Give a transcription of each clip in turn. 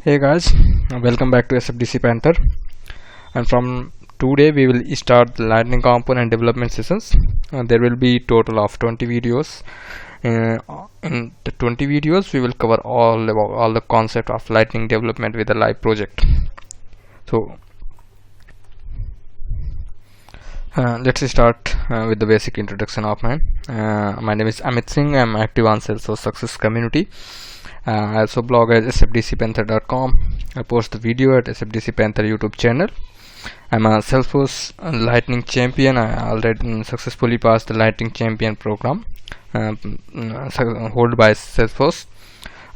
Hey guys, welcome back to SFDC Panther, and from today we will start the lightning component development sessions. There will be total of 20 videos. In the 20 videos we will cover all the concept of lightning development with a live project. So let's start with the basic introduction of mine. My name is Amit Singh. I am active on Salesforce Success Community. I also blog at sfdcpanther.com. I post the video at SFDC Panther YouTube channel. I'm a Salesforce Lightning Champion. I already successfully passed the Lightning Champion program held by Salesforce.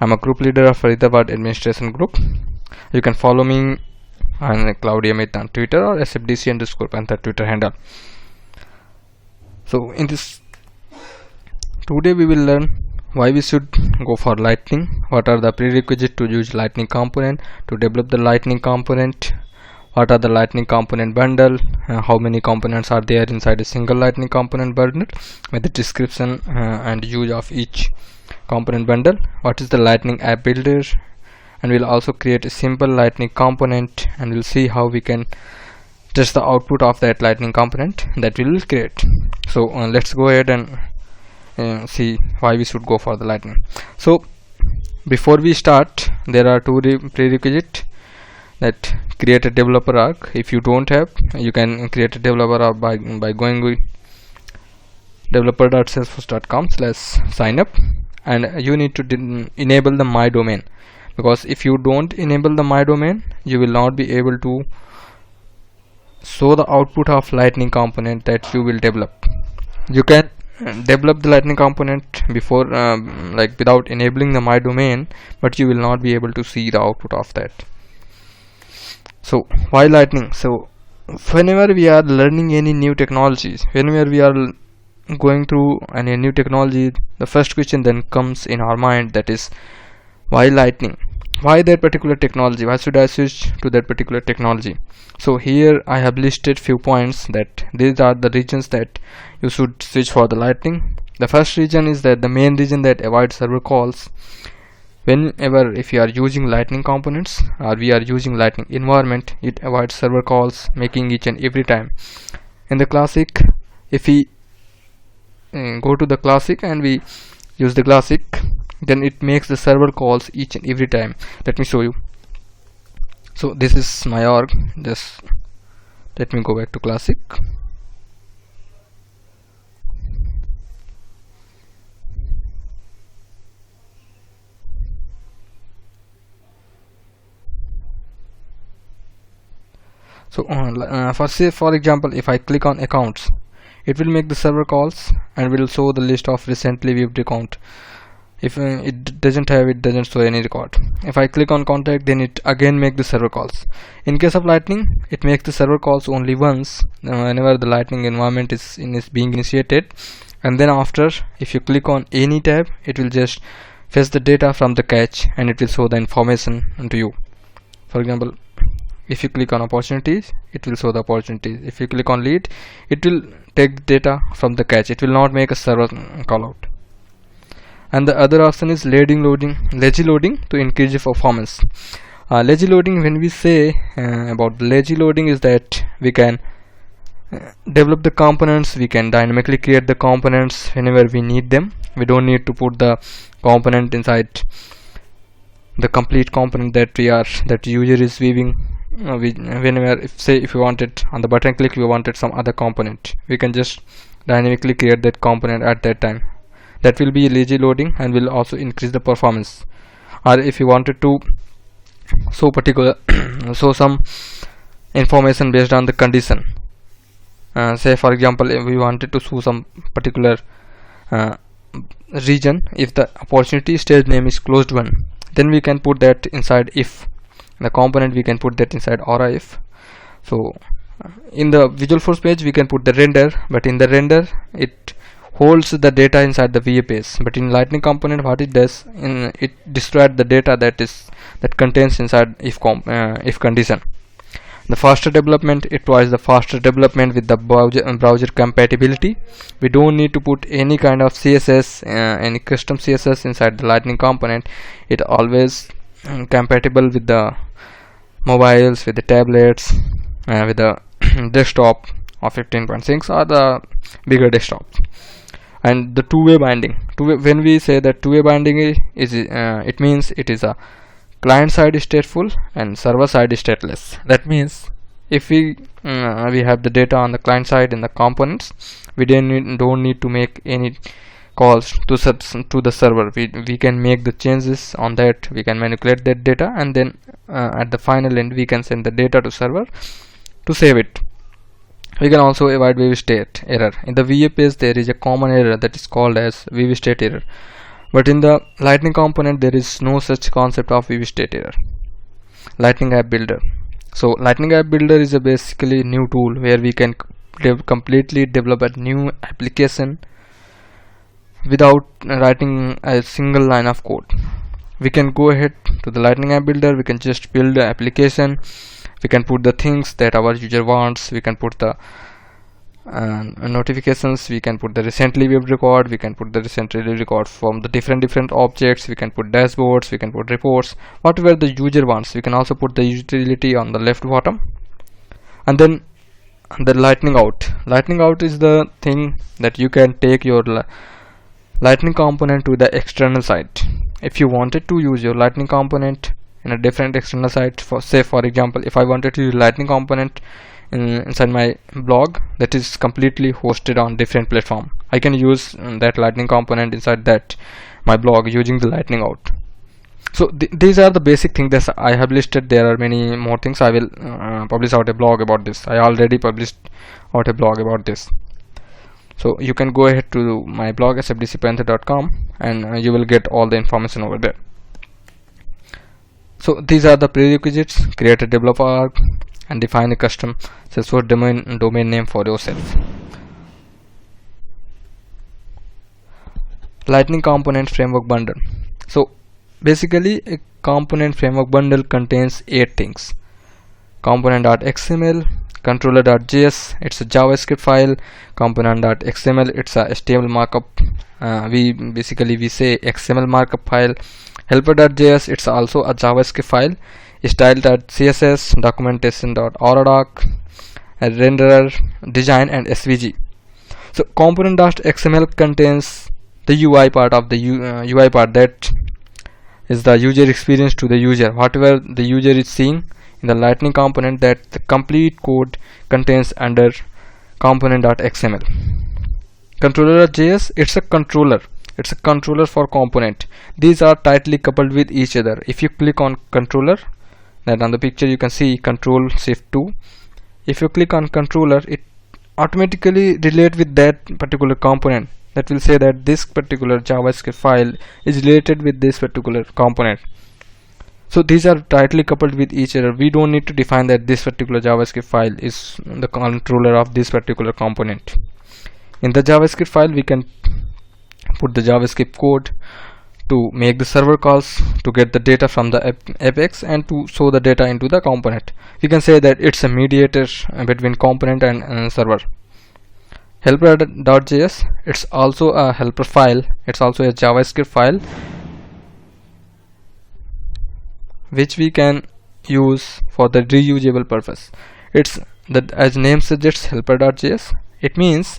I'm a group leader of Faridabad Administration Group. You can follow me on Cloudy Amit on Twitter or SFDC_Panther Twitter handle. So in this today we will learn why we should go for lightning, what are the prerequisites to use lightning component, to develop the lightning component, what are the lightning component bundle, how many components are there inside a single lightning component bundle, with the description and use of each component bundle, what is the lightning app builder, and we'll also create a simple lightning component, and we'll see how we can test the output of that lightning component that we will create. So let's go ahead and see why we should go for the lightning. So before we start, there are two prerequisites: that create a developer arc. If you don't have, you can create a developer arc by going with developer.salesforce.com/sign up, and you need to enable the my domain, because if you don't enable the my domain, you will not be able to show the output of lightning component that you will develop. You can develop the lightning component before without enabling the my domain, but you will not be able to see the output of that. So why lightning? So whenever we are learning any new technologies, whenever we are going through any new technology, the first question then comes in our mind, that is, why lightning? Why that particular technology? Why should I switch to that particular technology? So here I have listed few points that these are the reasons that you should switch for the lightning. The first reason is that the main reason that avoids server calls. Whenever if you are using lightning components or we are using lightning environment, it avoids server calls, making each and every time. In the classic, if we go to the classic and we use the classic, then it makes the server calls each and every time. Let me show you. So this is my org. Just let me go back to classic. So for example, if I click on accounts, it will make the server calls and will show the list of recently viewed account. If it doesn't have, it doesn't show any record. If I click on contact, then it again make the server calls. In case of lightning, it makes the server calls only once whenever the lightning environment is being initiated, and then after, if you click on any tab, it will just fetch the data from the cache and it will show the information to you. For example, if you click on opportunities, it will show the opportunities. If you click on lead, it will take data from the cache. It will not make a server call out. And the other option is lazy loading to increase the performance. Lazy loading, when we say about lazy loading, is that we can develop the components, we can dynamically create the components whenever we need them. We don't need to put the component inside the complete component that user is viewing. Whenever if you wanted on the button click, we wanted some other component, we can just dynamically create that component at that time. That will be lazy loading and will also increase the performance. Or if you wanted to show some information based on the condition, say for example, if we wanted to show some particular region, if the opportunity stage name is closed one, then we can put that inside if. The component we can put that inside aura if. So in the Visualforce page we can put the render, but in the render it holds the data inside the VA page. But in lightning component, what it does, it destroys the data that contains inside if condition. The faster development, it provides the faster development with the browser compatibility. We don't need to put any kind of CSS, any custom CSS inside the lightning component. It always compatible with the mobiles, with the tablets, with the desktop of 15.6 or the bigger desktops. And the two-way binding, when we say that two-way binding is it means it is a client side stateful and server side stateless. That means if we have the data on the client side in the components, we don't need to make any calls to the server. We can make the changes on that, we can manipulate that data, and then at the final end we can send the data to server to save it. We can also avoid VB state error. In the VA page there is a common error that is called as VB state error, but in the Lightning component there is no such concept of VB state error. Lightning App Builder. So Lightning App Builder is a basically new tool where we can completely develop a new application without writing a single line of code. We can go ahead to the Lightning App Builder, we can just build the application, we can put the things that our user wants, we can put the notifications, we can put the recently viewed record, we can put the recently viewed record from the different objects, we can put dashboards, we can put reports, whatever the user wants. We can also put the utility on the left bottom. And then the lightning out is the thing that you can take your Lightning component to the external site. If you wanted to use your Lightning component in a different external site, for example, if I wanted to use Lightning component inside my blog that is completely hosted on different platform, I can use that Lightning component inside that my blog using the Lightning out. So these are the basic things that I have listed. There are many more things. I will publish out a blog about this. I already published out a blog about this. So you can go ahead to my blog sfdcpanther.com and you will get all the information over there. So these are the prerequisites: create a developer arc and define a custom Salesforce domain name for yourself. Lightning component framework bundle. So basically a component framework bundle contains 8 things: component.xml, controller.js, it's a JavaScript file; component.xml, it's a HTML markup, we say XML markup file; helper.js, it's also a JavaScript file; style.css, documentation.autodoc, renderer, design, and SVG. So component.xml contains the UI part of the UI part, that is the user experience to the user. Whatever the user is seeing in the Lightning component, that the complete code contains under component.xml. Controller.js, it's a controller for component. These are tightly coupled with each other. If you click on controller, that on the picture you can see Control Shift 2. If you click on controller, it automatically relate with that particular component. That will say that this particular JavaScript file is related with this particular component. So these are tightly coupled with each other. We don't need to define that this particular JavaScript file is the controller of this particular component. In the JavaScript file, we can put the JavaScript code to make the server calls to get the data from the apex and to show the data into the component. We can say that it's a mediator between component and server. Helper.js, it's also a helper file. It's also a JavaScript file which we can use for the reusable purpose. It's that, as name suggests, helper.js. It means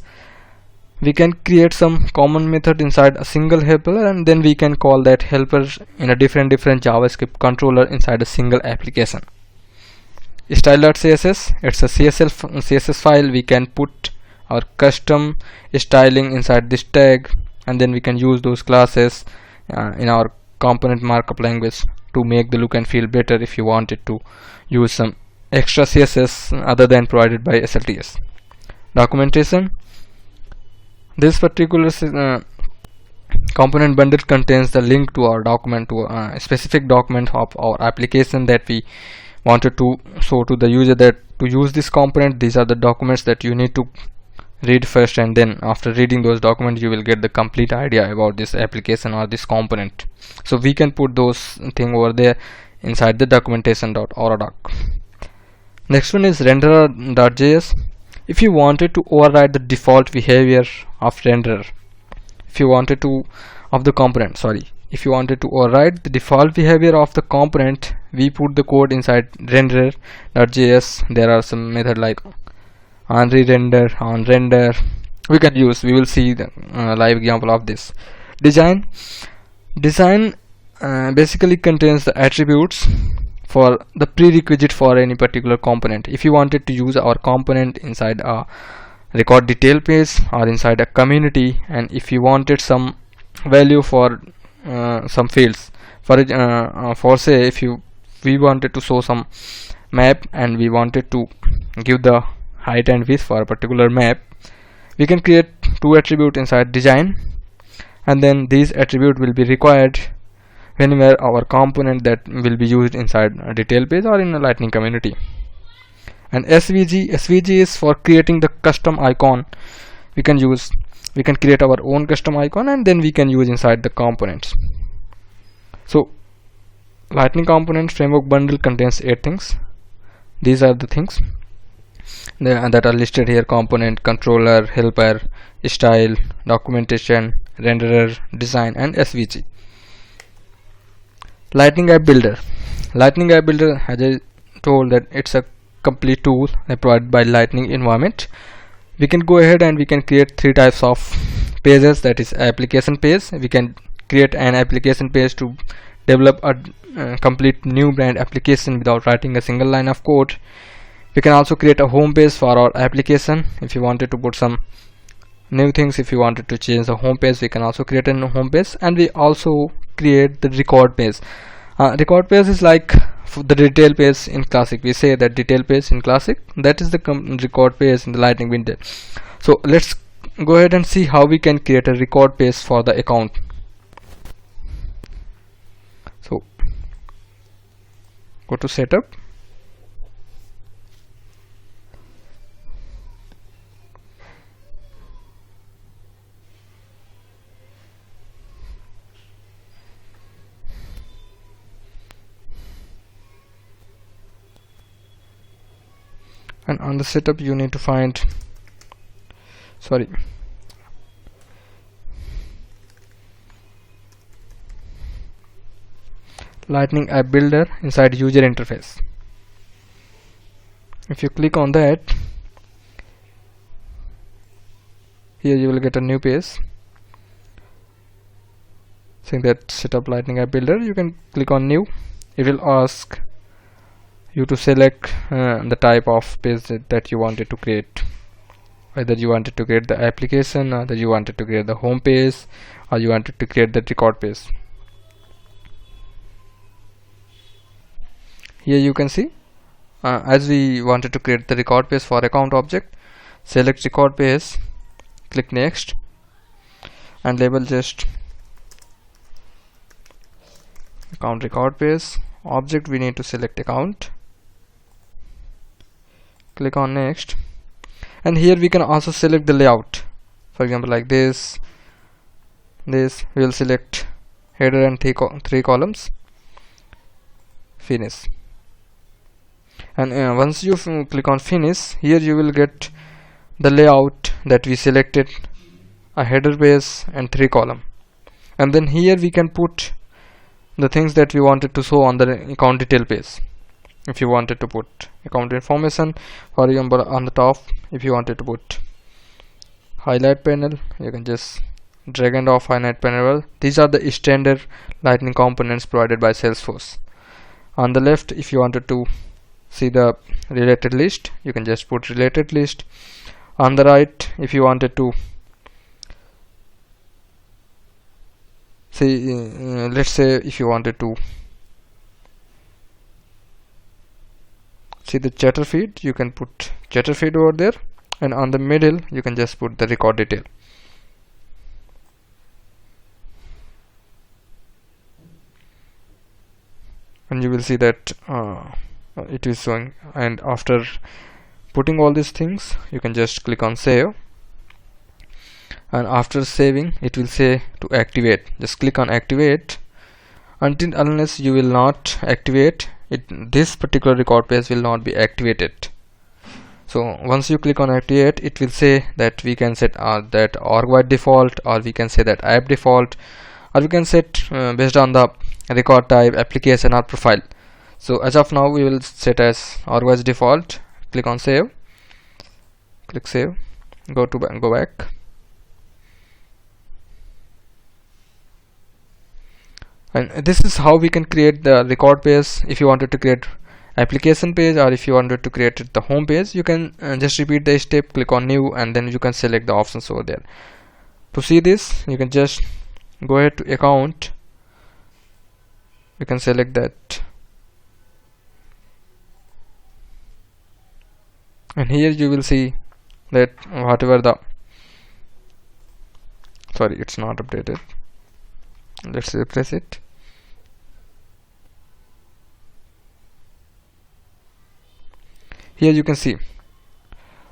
we can create some common method inside a single helper, and then we can call that helper in a different JavaScript controller inside a single application. Style.css, it's a CSS file. We can put our custom styling inside this tag, and then we can use those classes in our component markup language to make the look and feel better if you wanted to use some extra CSS other than provided by SLTS. Documentation, this particular component bundle contains the link to our document, to a specific document of our application that we wanted to show to the user that to use this component. These are the documents that you need to read first, and then after reading those documents you will get the complete idea about this application or this component. So we can put those thing over there inside the documentation.autodoc. Next one is renderer.js. If you wanted to override the default behavior of renderer, if you wanted to of the component, if you wanted to override the default behavior of the component, we put the code inside renderer.js. There are some method like on re-render, on render. We will see the live example of this. Design basically contains the attributes for the prerequisite for any particular component. If you wanted to use our component inside a record detail page or inside a community, and if you wanted some value for some fields, for say if we wanted to show some map and we wanted to give the height and width for a particular map, we can create two attributes inside design, and then these attributes will be required whenever our component that will be used inside a detail page or in a Lightning community. And SVG is for creating the custom icon. We can create our own custom icon and then we can use inside the components. So Lightning Component Framework Bundle contains 8 things. These are the things that are listed here: component, controller, helper, style, documentation, renderer, design, and SVG. Lightning App Builder, as I told, that it's a complete tool provided by Lightning environment. We can go ahead and we can create 3 types of pages. That is application page. We can create an application page to develop a complete new brand application without writing a single line of code. We can also create a home page for our application. If you wanted to put some new things, if you wanted to change the home page, we can also create a home page. And we also create the record page. Record page is like the detail page in Classic. We say that detail page in Classic, that is the record page in the Lightning window. So let's go ahead and see how we can create a record page for the account. So go to setup, and on the setup you need to find Lightning App Builder inside user interface. If you click on that, here you will get a new page saying that set up Lightning App Builder. You can click on new. It will ask you to select the type of page that you wanted to create, whether you wanted to create the application, or that you wanted to create the home page, or you wanted to create the record page. Here you can see as we wanted to create the record page for account object, select record page, click next, and label just account record page. Object, we need to select account, click on next, and here we can also select the layout. For example, like this we will select header and 3 columns, finish. And once you click on finish, here you will get the layout that we selected, a header page and 3 column. And then here we can put the things that we wanted to show on the account detail page. If you wanted to put account information, for example, on the top, if you wanted to put highlight panel, you can just drag and drop highlight panel. These are the standard Lightning components provided by Salesforce. On the left, if you wanted to see the related list, you can just put related list. On the right, if you wanted to see, let's say if you wanted to see the chatter feed, you can put chatter feed over there, and on the middle you can just put the record detail. And you will see that it is showing. And after putting all these things, you can just click on save, and after saving it will say to activate. Just click on activate. Unless you will not activate it, this particular record page will not be activated. So once you click on activate, it will say that we can set that org by default, or we can say that app default, or we can set based on the record type, application, or profile. So as of now we will set as organized default. Click on save, click save, go back. And this is how we can create the record page. If you wanted to create application page, or if you wanted to create the home page, you can just repeat the step, click on new, and then you can select the options over there. To see this, you can just go ahead to account, you can select that, and here you will see that whatever the, sorry, it's not updated, let's refresh it. Here you can see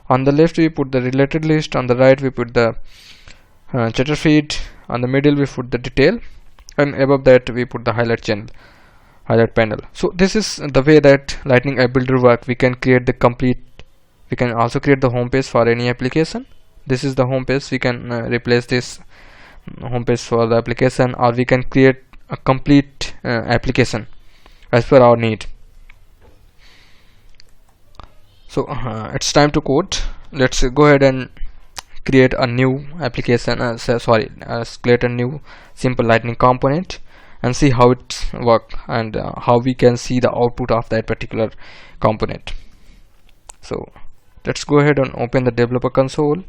on the left we put the related list, on the right we put the chatter feed, on the middle we put the detail, and above that we put the highlight panel. So this is the way that Lightning Appbuilder work. We can create the complete, we can also create the home page for any application. This is the home page. We can replace this home page for the application, or we can create a complete application as per our need. So it's time to code. Let's go ahead and create a new application, create a new simple Lightning component and see how it works, and how we can see the output of that particular component. So let's go ahead and open the developer console.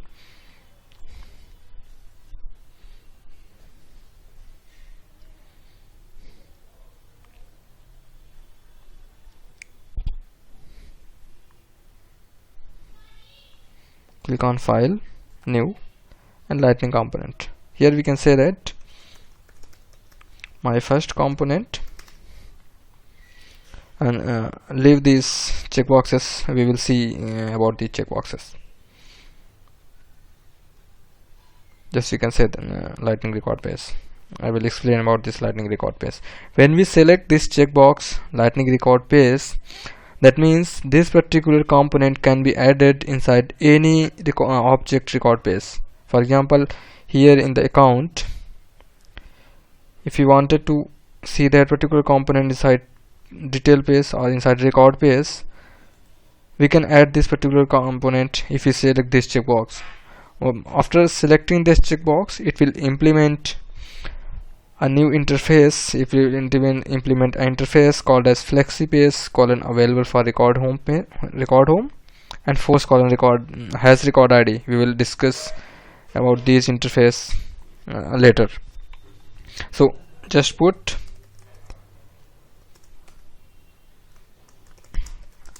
Click on file, new, and Lightning component. Here we can say that my first component, and leave these checkboxes. We will see about the checkboxes. Just you can say the Lightning record page. I will explain about this Lightning record page. When we select this checkbox, Lightning record page, that means this particular component can be added inside any object record page. For example, here in the account, if you wanted to see that particular component inside detail page or inside record page, we can add this particular component if we select this checkbox. After selecting this checkbox, it will implement a new interface. If you implement an interface called as flexi-page available for record home, and force record has record ID. We will discuss about these interface later. So just put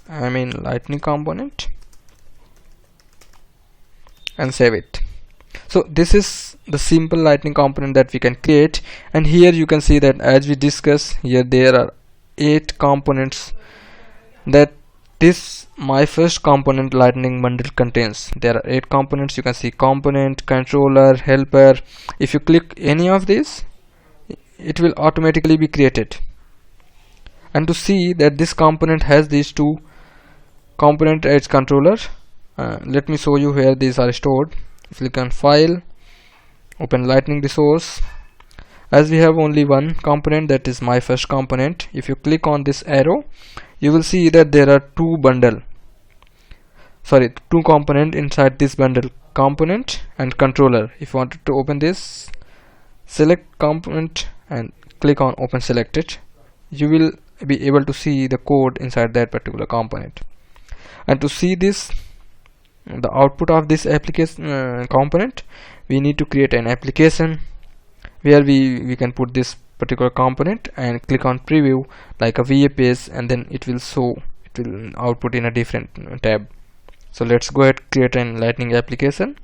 Lightning component and save it. So this is the simple Lightning component that we can create, and here you can see that as we discuss here, there are 8 components that this my first component Lightning bundle contains. There are 8 components. You can see component, controller, helper. If you click any of these, it will automatically be created. And to see that this component has these 2 component as controller, let me show you where these are stored. Click on file, open Lightning resource. As we have only one component, that is my first component, if you click on this arrow, you will see that there are 2 component inside this bundle, component and controller. If you wanted to open this, select component and click on open selected. You will be able to see the code inside that particular component. And to see this, the output of this application component, we need to create an application where we can put this particular component and click on preview like a VA page, and then it will output in a different tab. So let's go ahead, create an Lightning application,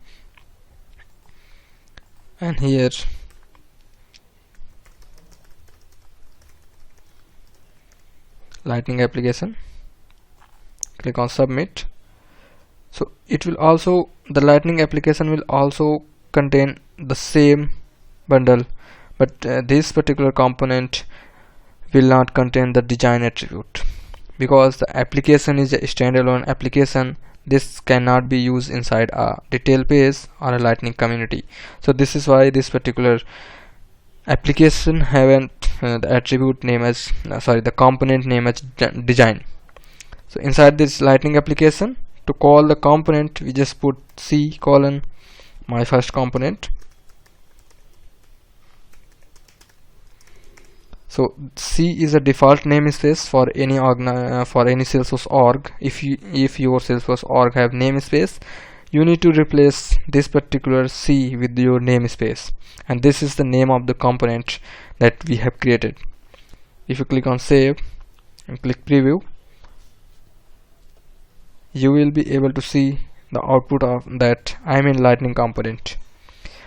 and here Lightning application, click on submit. So it will also, the Lightning application will also contain the same bundle, but this particular component will not contain the design attribute, because the application is a standalone application. This cannot be used inside a detail page or a Lightning community. So this is why this particular application have an the attribute name as the component name as design. So inside this lightning application, to call the component, we just put C colon my first component. So C is a default namespace for any Salesforce org. If your Salesforce org have namespace, you need to replace this particular C with your namespace, and this is the name of the component that we have created. If you click on save and click preview, you will be able to see the output of that I'm in lightning component.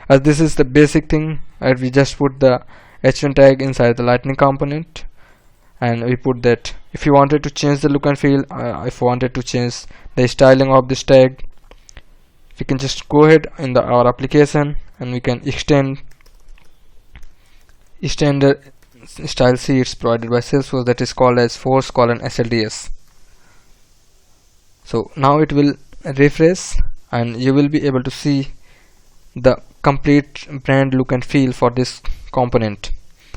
As this is the basic thing, and we just put the h1 tag inside the lightning component, and we put that. If you wanted to change the look and feel, if you wanted to change the styling of this tag, we can just go ahead in our application and we can extend the style sheets provided by Salesforce, that is called as force colon SLDS. So now it will refresh and you will be able to see the complete brand look and feel for this component.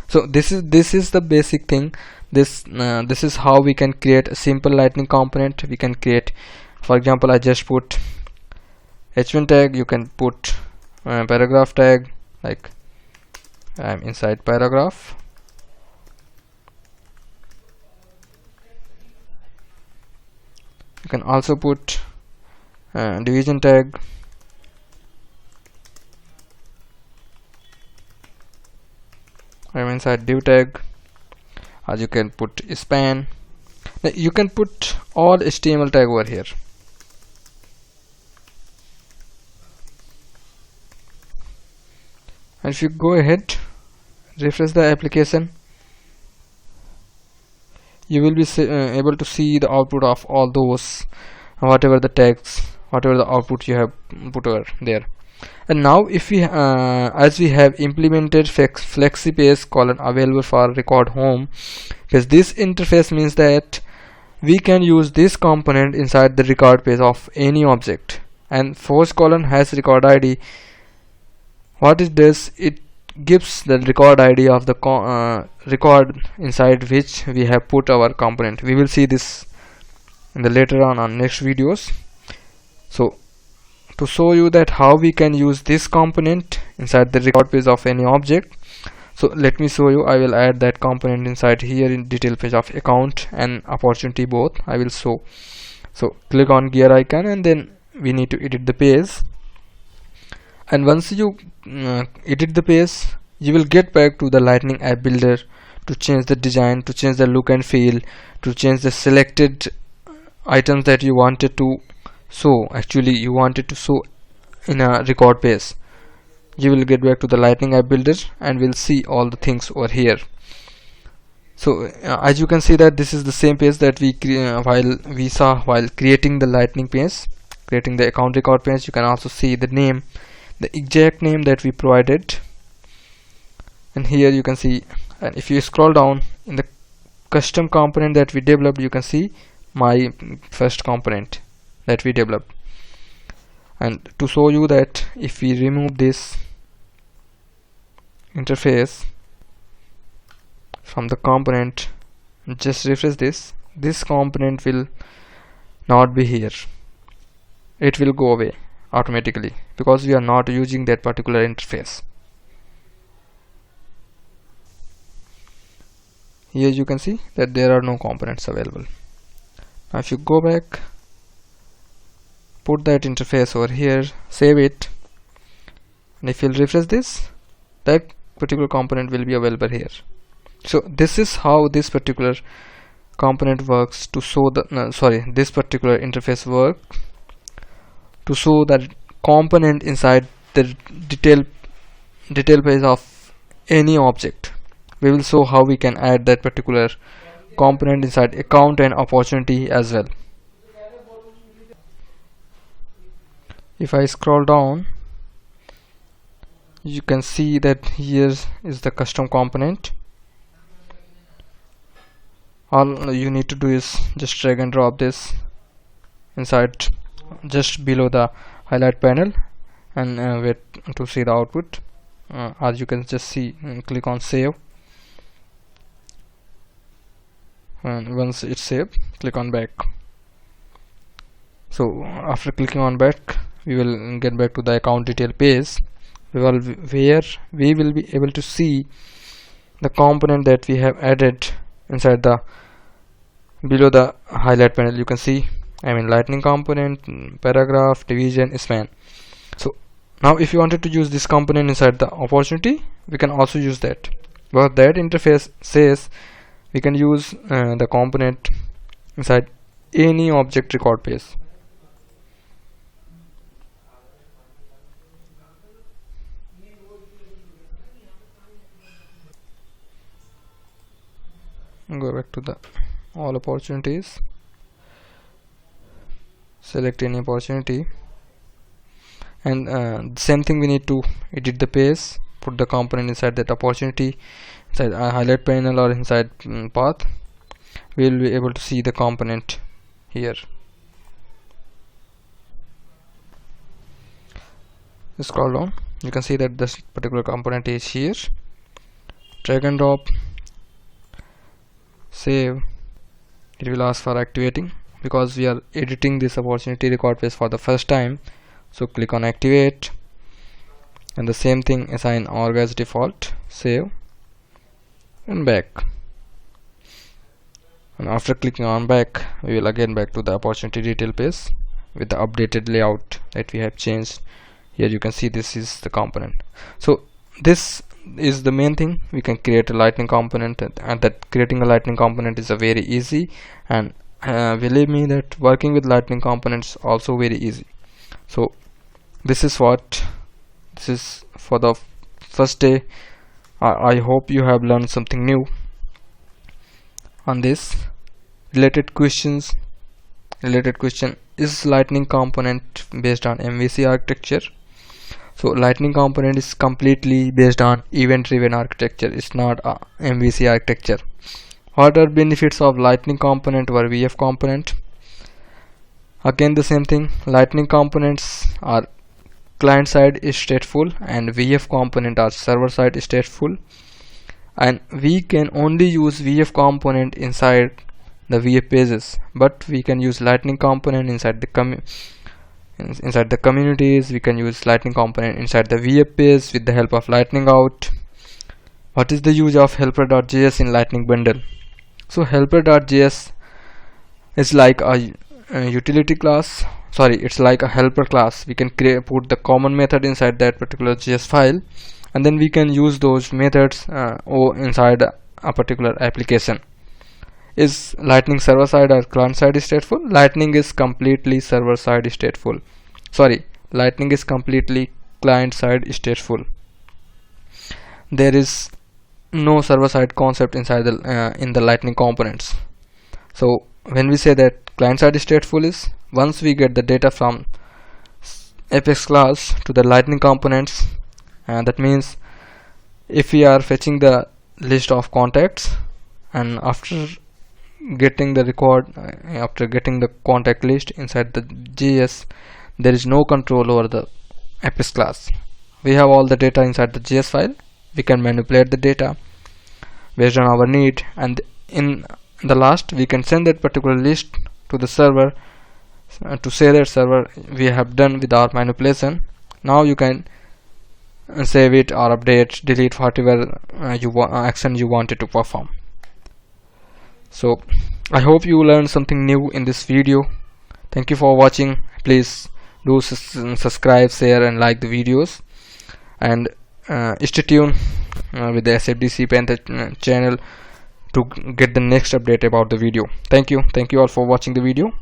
So this is the basic thing. This is how we can create a simple lightning component. We can create, for example, I just put h1 tag. You can put paragraph tag, like I'm inside paragraph. You can also put division tag. I'm inside div tag. As you can put span. You can put all HTML tag over here. And if you go ahead, refresh the application, you will be able to see the output of all those, whatever the tags, whatever the output you have put over there. And now if we as we have implemented flexi-page colon available for record home, because this interface means that we can use this component inside the record page of any object, and force colon has record ID. What it does, it gives the record ID of the record inside which we have put our component. We will see this in the later on next videos. So to show you that how we can use this component inside the record page of any object, so let me show you. I will add that component inside here in detail page of account and opportunity both. I will show. So click on gear icon and then we need to edit the page. And once you edit the page, you will get back to the lightning app builder to change the design, to change the look and feel, to change the selected items that you wanted to show. Actually you wanted to show in a record page. You will get back to the lightning app builder and we'll see all the things over here. So as you can see that this is the same page that we saw while creating the lightning page, creating the account record page. You can also see the name, the exact name that we provided, and here you can see. And if you scroll down in the custom component that we developed, you can see my first component that we developed. And to show you that if we remove this interface from the component, just refresh this component will not be here. It will go away automatically because we are not using that particular interface. Here you can see that there are no components available. Now if you go back, put that interface over here, save it, and if you refresh this, that particular component will be available here. So this is how this particular component works to show the this particular interface work to show that component inside the detail page of any object. We will show how we can add that particular component inside account and opportunity as well. If I scroll down, you can see that here is the custom component. All you need to do is just drag and drop this inside just below the highlight panel and wait to see the output. as you can just see, click on save, and once it's saved, click on back. So after clicking on back, we will get back to the account detail page, where we will be able to see the component that we have added inside the below the highlight panel. You can see, lightning component, paragraph, division, span. So now if you wanted to use this component inside the opportunity, we can also use that, but that interface says we can use the component inside any object record page. Go back to the all opportunities, select any opportunity, and the same thing, we need to edit the page, put the component inside that opportunity, inside a highlight panel or inside path. We will be able to see the component here. Scroll down, you can see that this particular component is here. Drag and drop, save. It will ask for activating because we are editing this opportunity record page for the first time. So click on activate, and the same thing, assign org as default, save, and back. And after clicking on back, we will again back to the opportunity detail page with the updated layout that we have changed. Here you can see this is the component. So this is the main thing. We can create a lightning component, and that creating a lightning component is a very easy, and believe me that working with lightning components also very easy. So this is for the first day. I hope you have learned something new on this. Related question: is lightning component based on MVC architecture? So lightning component is completely based on event driven architecture. It's not a MVC architecture. What are benefits of lightning component over VF component? Again the same thing, lightning components are client side is stateful and VF component are server side stateful, and we can only use VF component inside the VF pages, but we can use lightning component inside the communities. We can use lightning component inside the VF page with the help of lightning out. What is the use of Helper.js in lightning bundle? So Helper.js is like a utility class. It's like a helper class. We can put the common method inside that particular JS file, and then we can use those methods inside a particular application. Is lightning server side or client side stateful? Lightning is completely server side stateful. Lightning is completely client side stateful. There is no server side concept inside the in the lightning components. So when we say that client side stateful is once we get the data from Apex class to the lightning components, and that means if we are fetching the list of contacts, and after getting the contact list inside the JS, there is no control over the Apex class. We have all the data inside the JS file. We can manipulate the data based on our need, and in the last we can send that particular list to the server to say that server we have done with our manipulation. Now you can save it or update, delete whatever action you wanted to perform. So I hope you learned something new in this video. Thank you for watching. Please do subscribe, share and like the videos, and stay tuned with the SFDC Panther channel to get the next update about the video. Thank you all for watching the video.